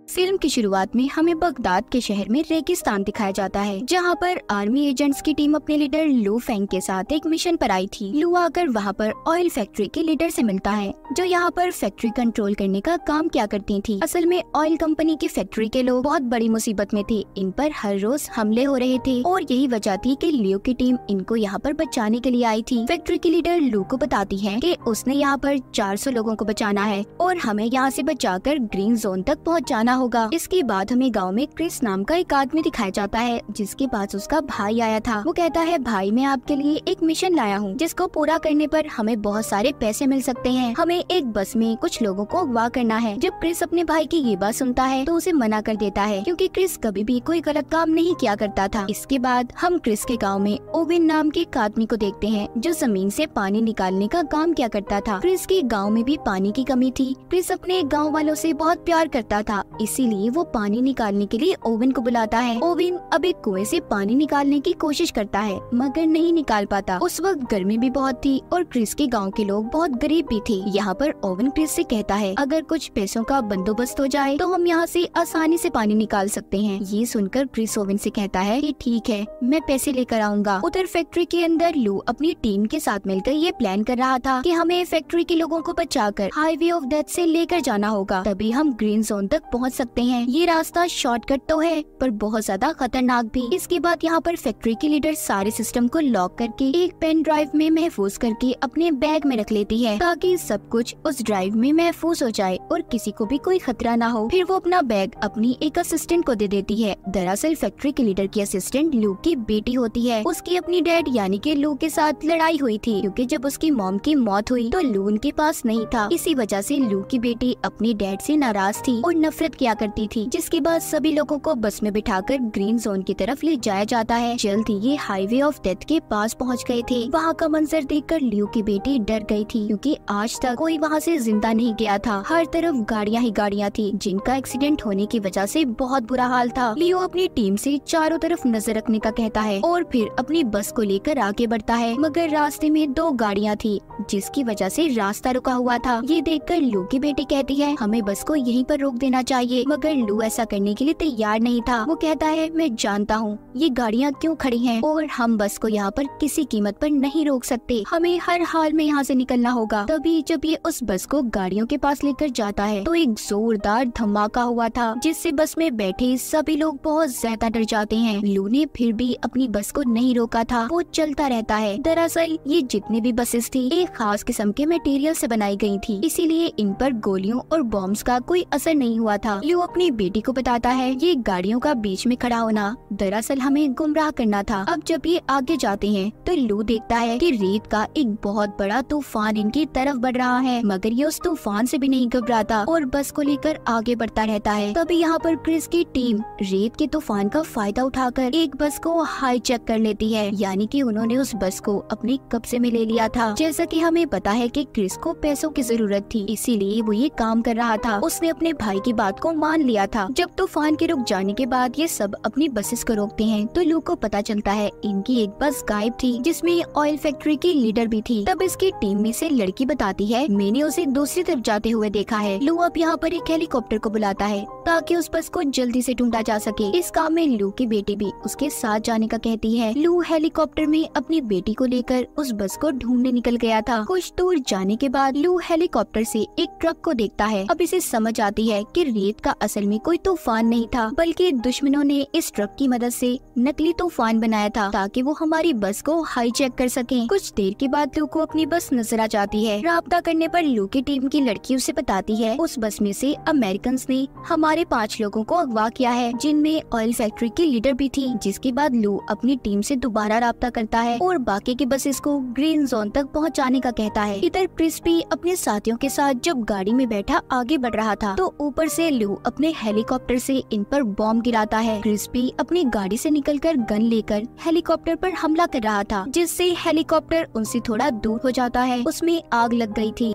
Film की शुरुआत में हमें बगदाद के शहर में रेगिस्तान दिखाया जाता है, जहां पर आर्मी एजेंट्स की टीम अपने लीडर लू फेंग के साथ एक मिशन पर आई थी। लू आकर वहां पर ऑयल फैक्ट्री के लीडर से मिलता है, जो यहाँ पर फैक्ट्री कंट्रोल करने का काम क्या करती थी। असल में ऑयल कंपनी की फैक्ट्री के लोग बहुत बड़ी मुसीबत में थे, इन पर हर रोज हमले हो रहे थे और यही वजह थी कि लियो की टीम इनको यहाँ पर बचाने के लिए आई थी। फैक्ट्री की लीडर लू को बताती है कि उसने यहाँ पर 400 लोगों को बचाना है और हमें यहाँ से बचाकर ग्रीन जोन तक पहुँच जाना होगा। इसके बाद हमें गांव में क्रिस नाम का एक आदमी दिखाया जाता है, जिसके पास उसका भाई आया था। वो कहता है, भाई मैं आपके लिए एक मिशन लाया हूँ, जिसको पूरा करने पर हमें बहुत सारे पैसे मिल सकते हैं। हमें एक बस में कुछ लोगों को अगवा करना है। जब क्रिस अपने भाई की ये बात सुनता है तो उसे मना कर देता है, क्योंकि क्रिस कभी भी कोई गलत काम नहीं किया करता था। इसके बाद हम क्रिस के गाँव में ओवेन नाम के एक आदमी को देखते हैं, जो जमीन से पानी निकालने का काम किया करता था। क्रिस के गाँव में भी पानी की कमी थी। क्रिस अपने गाँव वालों से बहुत प्यार करता था, इसीलिए वो पानी निकालने के लिए ओवेन को बुलाता है। ओवेन अब एक कुएं से पानी निकालने की कोशिश करता है, मगर नहीं निकाल पाता। उस वक्त गर्मी भी बहुत थी और क्रिस के गांव के लोग बहुत गरीब भी थे। यहाँ पर ओवेन क्रिस से कहता है, अगर कुछ पैसों का बंदोबस्त हो जाए तो हम यहाँ से आसानी से पानी निकाल सकते हैं। ये सुनकर क्रिस ओवेन से कहता है कि ठीक है, मैं पैसे लेकर आऊंगा। उधर फैक्ट्री के अंदर लू अपनी टीम के साथ मिलकर ये प्लान कर रहा था कि हमें फैक्ट्री के लोगों को बचाकर हाईवे ऑफ डेथ से लेकर जाना होगा, तभी हम ग्रीन जोन तक पहुँच सकते हैं। ये रास्ता शॉर्टकट तो है, पर बहुत ज्यादा खतरनाक भी। इसके बाद यहाँ पर फैक्ट्री की लीडर सारे सिस्टम को लॉक करके एक पेन ड्राइव में महफूज करके अपने बैग में रख लेती है, ताकि सब कुछ उस ड्राइव में महफूज हो जाए और किसी को भी कोई खतरा ना हो। फिर वो अपना बैग अपनी एक असिस्टेंट को दे देती है। दरअसल फैक्ट्री के लीडर की असिस्टेंट लू की बेटी होती है। उसकी अपनी डैड यानी कि लू के साथ लड़ाई हुई थी, क्योंकि जब उसकी मॉम की मौत हुई तो लू उनके पास नहीं था। इसी वजह से लू की बेटी अपनी डैड से नाराज थी और नफरत किया करती थी। जिसके बाद सभी लोगों को बस में बिठाकर ग्रीन जोन की तरफ ले जाया जाता है। जल्द ही ये हाईवे ऑफ डेथ के पास पहुंच गए थे। वहाँ का मंजर देखकर लियो की बेटी डर गई थी, क्योंकि आज तक कोई वहाँ से जिंदा नहीं गया था। हर तरफ गाड़ियाँ ही गाड़ियाँ थी, जिनका एक्सीडेंट होने की वजह से बहुत बुरा हाल था। लियो अपनी टीम से चारों तरफ नजर रखने का कहता है और फिर अपनी बस को लेकर आगे बढ़ता है, मगर रास्ते में 2 गाड़ियाँ थी, जिसकी वजह से रास्ता रुका हुआ था। ये देखकर लू की बेटी कहती है, हमें बस को यहीं पर रोक देना चाहिए, मगर लू ऐसा करने के लिए तैयार नहीं था। वो कहता है, मैं जानता हूँ ये गाड़ियाँ क्यों खड़ी हैं और हम बस को यहाँ पर किसी कीमत पर नहीं रोक सकते। हमें हर हाल में यहाँ से निकलना होगा। तभी जब ये उस बस को गाड़ियों के पास लेकर जाता है तो एक जोरदार धमाका हुआ था, जिससे बस में बैठे सभी लोग बहुत ज्यादा डर जाते हैं। लू ने फिर भी अपनी बस को नहीं रोका था, वो चलता रहता है। दरअसल ये जितनी भी बसेस थी एक खास किस्म के मटेरियल से बनाई गई थी, इसीलिए इन पर गोलियों और बॉम्ब्स का कोई असर नहीं हुआ था। लू अपनी बेटी को बताता है, ये गाड़ियों का बीच में खड़ा होना दरअसल हमें गुमराह करना था। अब जब ये आगे जाते हैं तो लू देखता है कि रेत का एक बहुत बड़ा तूफान इनकी तरफ बढ़ रहा है, मगर ये उस तूफान से भी नहीं घबराता और बस को लेकर आगे बढ़ता रहता है। तभी यहाँ पर क्रिस की टीम रेत के तूफान का फायदा उठाकर एक बस को हाईजैक कर लेती है, यानी कि उन्होंने उस बस को अपने कब्जे में ले लिया था। जैसा कि हमें पता है कि क्रिस को पैसों की जरूरत थी, इसीलिए वो ये काम कर रहा था। उसने अपने भाई की बात को मान लिया था। जब तूफान के रुक जाने के बाद ये सब अपनी बसेस को रोकते हैं तो लू को पता चलता है इनकी एक बस गायब थी, जिसमें ऑयल फैक्ट्री की लीडर भी थी। तब इसकी टीम में से लड़की बताती है, मैंने उसे दूसरी तरफ जाते हुए देखा है। लू अब यहाँ पर एक हेलीकॉप्टर को बुलाता है ताकि उस बस को जल्दी से ढूंढा जा सके। इस काम में लू की बेटी भी उसके साथ जाने का कहती है। लू हेलीकॉप्टर में अपनी बेटी को लेकर उस बस को ढूंढने निकल गया था। कुछ दूर जाने के बाद लू हेलीकॉप्टर से एक ट्रक को देखता है। अब इसे समझ आती है कि रेत का असल में कोई तूफान नहीं था, बल्कि दुश्मनों ने इस ट्रक की मदद से नकली तूफान बनाया था, ताकि वो हमारी बस को हाईजैक कर सकें। कुछ देर के बाद लू को अपनी बस नजर आ जाती है। राब्ता करने पर लू की टीम की लड़की उसे बताती है, उस बस में से अमेरिकन ने हमारे 5 लोगों को अगवा किया है, जिनमें ऑयल फैक्ट्री की लीडर भी थी। जिसके बाद लू अपनी टीम से दोबारा राब्ता करता है और बाकी की बसेस को ग्रीन जोन तक पहुंचाने का कहता है। इधर क्रिस भी अपने साथियों के साथ जब गाड़ी में बैठा आगे बढ़ रहा था तो ऊपर से लू अपने हेलीकॉप्टर से इन पर बॉम्ब गिराता है। क्रिस भी अपनी गाड़ी से निकलकर गन लेकर हेलीकॉप्टर पर हमला कर रहा था, जिससे हेलीकॉप्टर उनसे थोड़ा दूर हो जाता है। उसमें आग लग गई थी।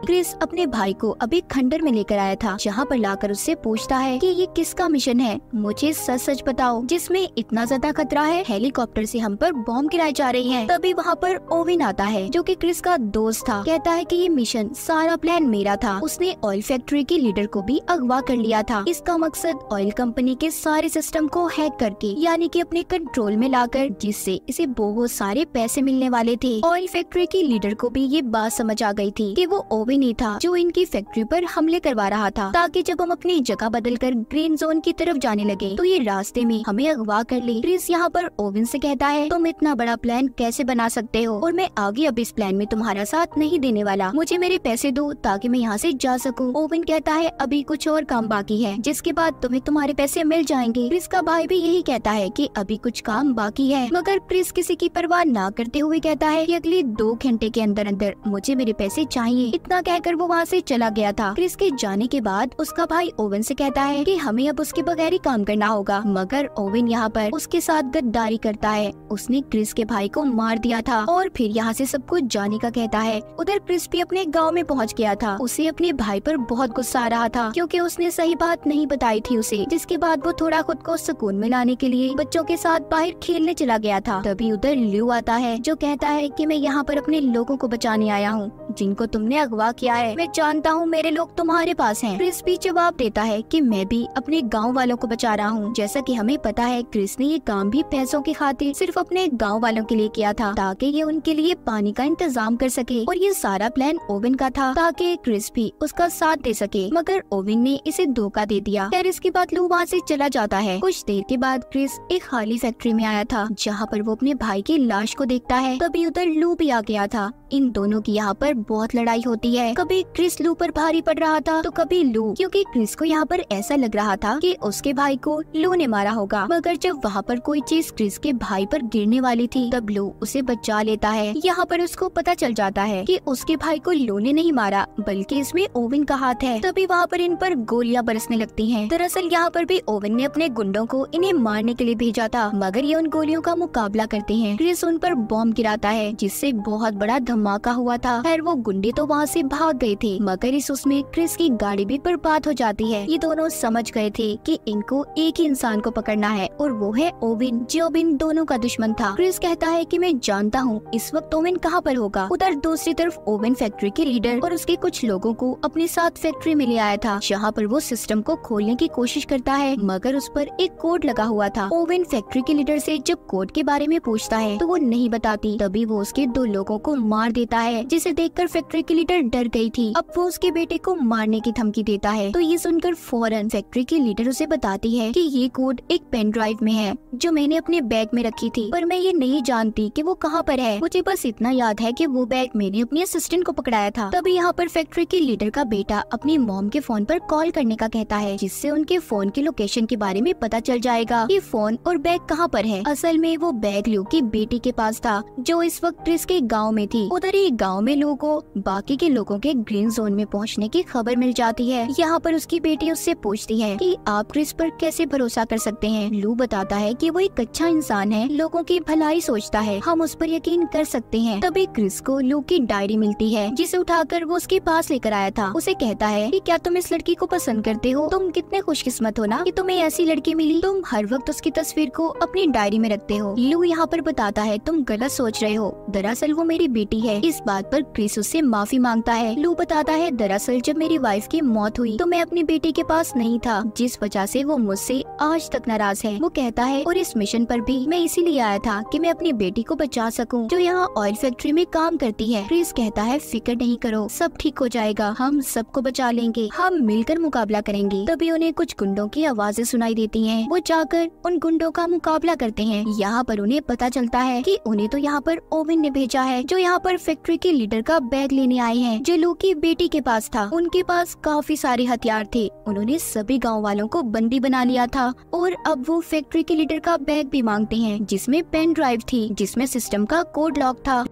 क्रिस अपने भाई को अभी खंडर में लेकर आया था, जहाँ पर लाकर उससे पूछता है कि ये किसका मिशन है, मुझे सच सच बताओ जिसमें इतना ज्यादा खतरा है, हेलीकॉप्टर से हम पर बॉम्ब गिराए जा रहे हैं। तभी वहाँ पर ओविन आता है जो कि क्रिस का दोस्त था। कहता है कि ये मिशन सारा प्लान मेरा था, उसने ऑयल फैक्ट्री के लीडर को भी अगवा कर लिया था। इसका मकसद ऑयल कंपनी के सारे सिस्टम को हैक करके यानी कि अपने कंट्रोल में लाकर, जिससे इसे बहुत सारे पैसे मिलने वाले थे। ऑयल फैक्ट्री के लीडर को भी ये बात समझ आ गई थी कि वो ओविन ही था जो इनकी फैक्ट्री पर हमले करवा रहा था, ताकि जब हम अपनी जगह बदलकर ग्रीन जोन की तरफ जाने लगे तो ये रास्ते में हमें अगवा कर ले। क्रिस यहाँ पर ओविन से कहता है तुम इतना बड़ा प्लान कैसे बना सकते हो, और मैं आगे अब इस प्लान में तुम्हारा साथ नहीं देने वाला, मुझे मेरे पैसे दो ताकि मैं यहाँ से जा सकूँ। ओविन कहता है अभी कुछ और काम बाकी है, जिसके बाद तुम्हें तुम्हारे पैसे मिल जाएंगे। क्रिस का भाई भी यही कहता है कि अभी कुछ काम बाकी है, मगर क्रिस किसी की परवाह ना करते हुए कहता है कि अगले 2 घंटे के अंदर अंदर मुझे मेरे पैसे चाहिए। इतना कहकर वो वहाँ से चला गया था। क्रिस के जाने के बाद उसका भाई ओविन से कहता है कि हमें अब उसके बगैर ही काम करना होगा, मगर ओविन यहाँ पर उसके साथ गद्दारी करता है। उसने क्रिस के भाई को मार दिया था और फिर यहाँ से सब कुछ जाने का कहता है। उधर क्रिस भी अपने गाँव में पहुँच गया था। उसे अपने भाई पर बहुत गुस्सा आ रहा था क्योंकि उसने सही बात नहीं बताई थी उसे, जिसके बाद वो थोड़ा खुद को सुकून में लाने के लिए बच्चों के साथ बाहर खेलने चला गया था। तभी उधर ल्यू आता है जो कहता है कि मैं यहाँ पर अपने लोगों को बचाने आया हूँ जिनको तुमने अगवा किया है। मैं जानता हूँ मेरे लोग तुम्हारे पास हैं। क्रिस भी जवाब देता है कि मैं भी अपने गांव वालों को बचा रहा हूँ। जैसा कि हमें पता है क्रिस ने ये काम भी पैसों की खातिर सिर्फ अपने गांव वालों के लिए किया था, ताकि ये उनके लिए पानी का इंतजाम कर सके, और ये सारा प्लान ओविन का था ताकि क्रिस भी उसका साथ दे सके, मगर ओविन ने इसे धोखा दे दिया। खैर इसके बाद लू वहाँ से चला जाता है। कुछ देर के बाद क्रिस एक खाली फैक्ट्री में आया था जहाँ पर वो अपने भाई की लाश को देखता है। तभी उधर लू भी आ गया था। इन दोनों की यहाँ पर बहुत लड़ाई होती है। कभी क्रिस लू पर भारी पड़ रहा था तो कभी लू, क्योंकि क्रिस को यहाँ पर ऐसा लग रहा था कि उसके भाई को लू ने मारा होगा। मगर जब वहाँ पर कोई चीज क्रिस के भाई पर गिरने वाली थी तब लू उसे बचा लेता है। यहाँ पर उसको पता चल जाता है कि उसके भाई को लू ने नहीं मारा बल्कि इसमें ओविन का हाथ है। तभी वहाँ पर इन पर गोलियां बरसने लगती हैं। दरअसल यहाँ पर भी ओविन ने अपने गुंडों को इन्हें मारने के लिए भेजा था, मगर ये उन गोलियों का मुकाबला करते हैं। क्रिस उन पर बॉम्ब गिराता है जिससे बहुत बड़ा धमाका हुआ था। खैर वो गुंडे तो वहाँ से भाग गए थे, मगर इस उसमें क्रिस की गाड़ी भी बर्बाद हो जाती है। ये दोनों समझ गए थे कि इनको एक ही इंसान को पकड़ना है और वो है ओविन, जो इन दोनों का दुश्मन था। क्रिस कहता है कि मैं जानता हूँ इस वक्त ओविन कहाँ पर होगा। उधर दूसरी तरफ ओविन फैक्ट्री के लीडर और उसके कुछ लोगों को अपने साथ फैक्ट्री में ले आया था, जहाँ पर वो सिस्टम को खोलने की कोशिश करता है, मगर उस पर एक कोड लगा हुआ था। ओविन फैक्ट्री के लीडर से जब कोड के बारे में पूछता है तो वो नहीं बताती। तभी वो उसके 2 लोगों को मार देता है, जिसे देखकर फैक्ट्री के लीडर डर गई थी। अब वो उसके बेटे को मारने की धमकी देता है। तो ये सुनकर फौरन फैक्ट्री की लीडर उसे बताती है कि ये कोड एक पेन ड्राइव में है जो मैंने अपने बैग में रखी थी, पर मैं ये नहीं जानती कि वो कहाँ पर है। मुझे बस इतना याद है कि वो बैग मैंने अपने असिस्टेंट को पकड़ाया था। तभी यहाँ पर फैक्ट्री की लीडर का बेटा अपनी मॉम के फोन पर कॉल करने का कहता है, जिससे उनके फोन की लोकेशन के बारे में पता चल जाएगा कि फोन और बैग कहाँ पर है। असल में वो बैग ल्यू की बेटी के पास था जो इस वक्त क्रिस के गाँव में थी। उधर ही गाँव में लोगों को बाकी के लोगों के ग्रीन जोन में पहुँचने की खबर मिल जाती है। यहाँ पर उसकी बेटी उससे पूछती है कि आप क्रिस पर कैसे भरोसा कर सकते हैं। लू बताता है कि वो एक अच्छा इंसान है, लोगों की भलाई सोचता है, हम उस पर यकीन कर सकते हैं। तभी क्रिस को लू की डायरी मिलती है जिसे उठाकर वो उसके पास लेकर आया था। उसे कहता है कि क्या तुम इस लड़की को पसंद करते हो? तुम कितने खुशकिस्मत हो ना कि तुम्हें ऐसी लड़की मिली। तुम हर वक्त उसकी तस्वीर को अपनी डायरी में रखते हो। लू यहाँ पर बताता है तुम गलत सोच रहे हो, दरअसल वो मेरी बेटी है। इस बात पर क्रिस उससे माफी मांगता है। लू बताता है दरअसल जब मेरी वाइफ की मौत हुई तो मैं अपनी बेटी के पास नहीं था, जिस वजह से वो मुझसे आज तक नाराज है। वो कहता है और इस मिशन पर भी मैं इसीलिए आया था कि मैं अपनी बेटी को बचा सकूं, जो यहाँ ऑयल फैक्ट्री में काम करती है। क्रिस कहता है फिक्र नहीं करो, सब ठीक हो जाएगा, हम सबको बचा लेंगे, हम मिलकर मुकाबला करेंगे। तभी उन्हें कुछ गुंडों की आवाजें सुनाई देती हैं। वो जाकर उन गुंडों का मुकाबला करते हैं। यहाँ पर उन्हें पता चलता है कि उन्हें तो यहाँ पर ओविन ने भेजा है, जो यहाँ पर फैक्ट्री के लीडर का बैग लेने आए हैं जो लू की बेटी के पास था। उनके पास काफी सारे हथियार थे। उन्होंने सभी गाँव वालों को बंदी बना लिया था और अब वो फैक्ट्री के लीडर का बैग भी मांगते हैं जिसमें पेन ड्राइव थी जिसमें सिस्टम का कोड लॉक था।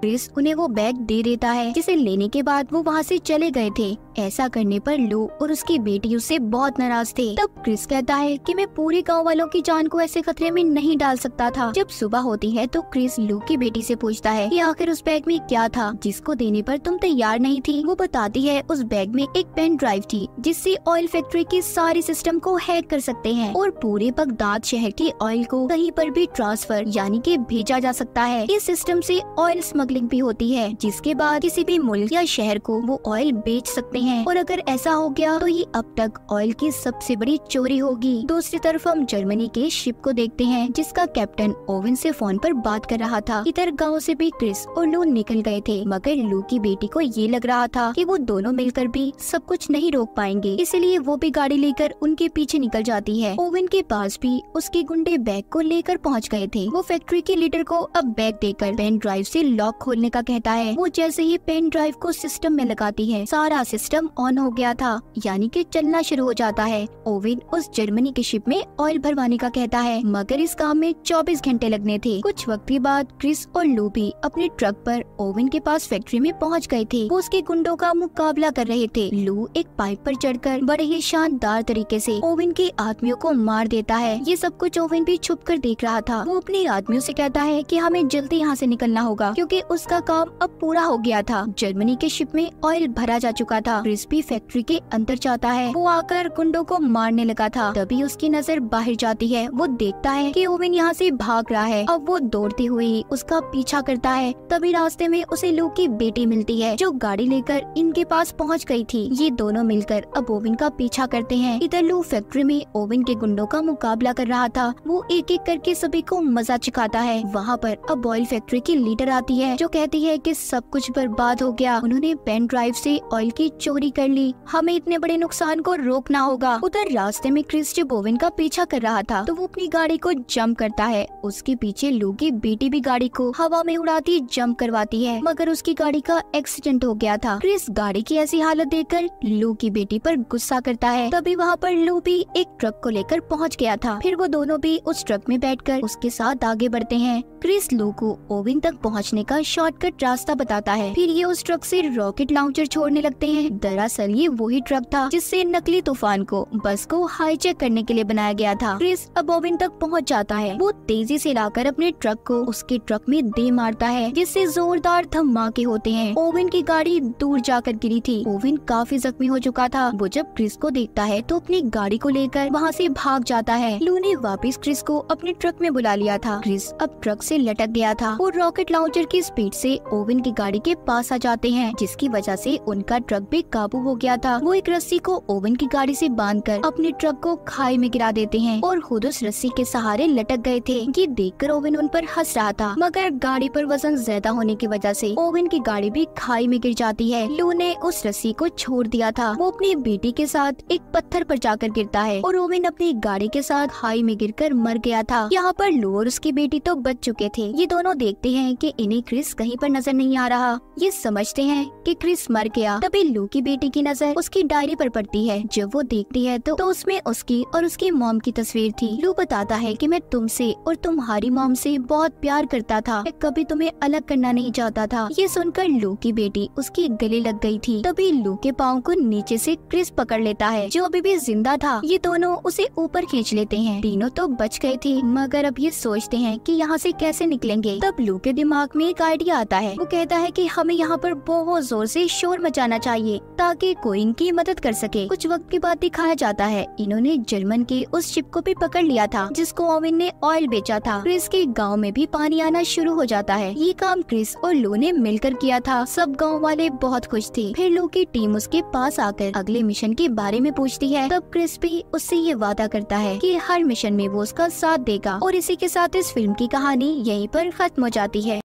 क्रिस उन्हें वो बैग दे देता है, जिसे लेने के बाद वो वहाँ से चले गए थे। ऐसा करने पर लू और उसकी बेटी उससे बहुत नाराज थे। तब क्रिस कहता है कि मैं पूरे गांव वालों की जान को ऐसे खतरे में नहीं डाल सकता था। जब सुबह होती है तो क्रिस लू की बेटी से पूछता है कि आखिर उस बैग में क्या था जिसको देने पर तुम तैयार नहीं थी। वो बताती है उस बैग में एक पेन ड्राइव थी जिससे ऑयल फैक्ट्री के सारे सिस्टम को हैक कर सकते हैं और पूरे बगदाद शहर की ऑयल को कहीं पर भी ट्रांसफर यानी कि भेजा जा सकता है। इस सिस्टम से ऑयल स्मगलिंग भी होती है जिसके बाद किसी भी मुल्क या शहर को वो ऑयल बेच सकते हैं और अगर ऐसा हो गया तो ये अब तक ऑयल की सबसे बड़ी चोरी होगी। दूसरी तरफ हम जर्मनी के शिप को देखते हैं जिसका कैप्टन ओवन से फोन पर बात कर रहा था। इधर गांव से भी क्रिस और लू निकल गए थे मगर लू की बेटी को ये लग रहा था कि वो दोनों मिलकर भी सब कुछ नहीं रोक पाएंगे, इसलिए वो भी गाड़ी लेकर उनके पीछे निकल जाती है। ओवन के पास भी उसके गुंडे बैग को लेकर पहुंच गए थे। वो फैक्ट्री के लीडर को अब बैग देकर पेन ड्राइव से लॉक खोलने का कहता है। वो जैसे ही पेन ड्राइव को सिस्टम में लगाती है सारा सिस्टम ऑन हो गया था यानी कि चलना शुरू हो जाता है। ओवन उस जर्मनी के शिप में ऑयल भरवाने का कहता है मगर इस काम में 24 घंटे लगने थे। कुछ वक्त के बाद क्रिस और लू भी अपने ट्रक पर ओवन के पास फैक्ट्री में पहुंच गए थे। वो उसके गुंडों का मुकाबला कर रहे थे। लू एक पाइप पर चढ़कर बड़े ही शानदार तरीके से ओवन के आदमियों को मार देता है। ये सब कुछ ओवन भी छुप कर देख रहा था। वो अपने आदमियों से कहता है कि हमें जल्दी यहाँ से निकलना होगा क्योंकि उसका काम अब पूरा हो गया था। जर्मनी के शिप में ऑयल भरा जा चुका था। क्रिस भी फैक्ट्री के अंदर जाता है। वो आकर गुंडों को मारने लगा था। तभी उसकी नजर बाहर जाती है। वो देखता है कि ओवन यहाँ से भाग रहा है। अब वो दौड़ती हुई उसका पीछा करता है। तभी रास्ते में उसे लू की बेटी मिलती है जो गाड़ी लेकर इनके पास पहुँच गई थी। ये दोनों मिलकर अब ओवन का पीछा करते हैं। इधर लू फैक्ट्री में ओवन के गुंडों का मुकाबला कर रहा था। वो एक एक करके सभी को मजा चखाता है। वहाँ पर अब ऑयल फैक्ट्री की लीडर आती है जो कहती है कि सब कुछ बर्बाद हो गया। उन्होंने पेन ड्राइव से ऑयल की चोरी कर ली। हमें इतने बड़े नुकसान को रोकना होगा। उधर रास्ते में क्रिस जब ओवन का पीछा कर रहा था तो वो अपनी गाड़ी को जंप करता है। उसके पीछे लू की बेटी भी गाड़ी को हवा में उड़ाती जंप करवाती है मगर उसकी गाड़ी का एक्सीडेंट हो गया था। क्रिस गाड़ी की ऐसी हालत देखकर लू की बेटी पर गुस्सा करता है। तभी वहाँ पर लू भी एक ट्रक को लेकर पहुँच गया था। फिर वो दोनों भी उस ट्रक में बैठकर उसके साथ आगे बढ़ते हैं। क्रिस लू को ओवन तक पहुँचने का शॉर्टकट रास्ता बताता है। फिर ये उस ट्रक से रॉकेट लॉन्चर छोड़ने लगते हैं। दरअसल ये वही ट्रक था जिससे नकली तूफान को बस को हाईजैक करने के लिए बनाया गया था। क्रिस अब ओवन तक पहुँच जाता है। वो तेजी से लाकर अपने ट्रक को उसके ट्रक में दे मारता है जिससे जोरदार धमाके होते हैं। ओवन की गाड़ी दूर जाकर गिरी थी। ओवन काफी जख्मी हो चुका था। वो जब क्रिस को देखता है तो अपनी गाड़ी को लेकर वहाँ से भाग जाता है। लू ने वापस क्रिस को अपने ट्रक में बुला लिया था। क्रिस अब ट्रक से लटक गया था। वो रॉकेट लॉन्चर की स्पीड से ओवन की गाड़ी के पास आ जाते हैं जिसकी वजह से उनका ट्रक भी काबू हो गया था। वो एक रस्सी को ओवन की गाड़ी से बांधकर अपने ट्रक को खाई में गिरा देते हैं और खुद उस रस्सी के सहारे लटक गए थे। ये देखकर ओवन उन पर हंस रहा था मगर गाड़ी पर वजन ज्यादा होने की वजह से ओवन की गाड़ी भी खाई में गिर जाती है। लू ने उस रस्सी को छोड़ दिया था। वो अपनी बेटी के साथ एक पत्थर पर जाकर गिरता है और ओवन अपनी गाड़ी के साथ खाई में गिरकर मर गया था। यहाँ पर लू और उसकी बेटी तो बच चुके थे। ये दोनों देखते हैं कि इन्हें क्रिस कहीं पर नजर नहीं आ रहा। ये समझते हैं कि क्रिस मर गया। तभी लू की बेटी की नजर उसकी डायरी पर पड़ती है। जब वो देखती है तो उसमें उसकी और उसकी मॉम की तस्वीर थी। लू बताता है कि मैं तुमसे और तुम्हारी मॉम से बहुत प्यार करता था। मैं कभी तुम्हें अलग करना नहीं चाहता था। ये सुनकर लू की बेटी उसके गले लग गई थी। तभी लू के पाँव को नीचे से क्रिस पकड़ लेता है जो अभी भी जिंदा था। ये दोनों उसे ऊपर खींच लेते हैं। तीनों तो बच गए थे मगर अब ये सोचते हैं कि यहाँ से कैसे निकलेंगे। तब लू के दिमाग में एक आइडिया आता है। वो कहता है कि हमें यहाँ पर बहुत जोर से शोर मचाना चाहिए ताकि कोई इनकी मदद कर सके। कुछ वक्त के बाद दिखाया जाता है इन्होंने जर्मन के उस शिप को भी पकड़ लिया था जिसको ओवन ने ऑयल बेचा था। क्रिस के गांव में भी पानी आना शुरू हो जाता है। ये काम क्रिस और लू ने मिलकर किया था। सब गांव वाले बहुत खुश थे। फिर लू की टीम उसके पास आकर अगले मिशन के बारे में पूछती है। तब क्रिस भी उससे ये वादा करता है कि हर मिशन में वो उसका साथ देगा। और इसी के साथ इस फिल्म की कहानी यहीं पर खत्म हो जाती है।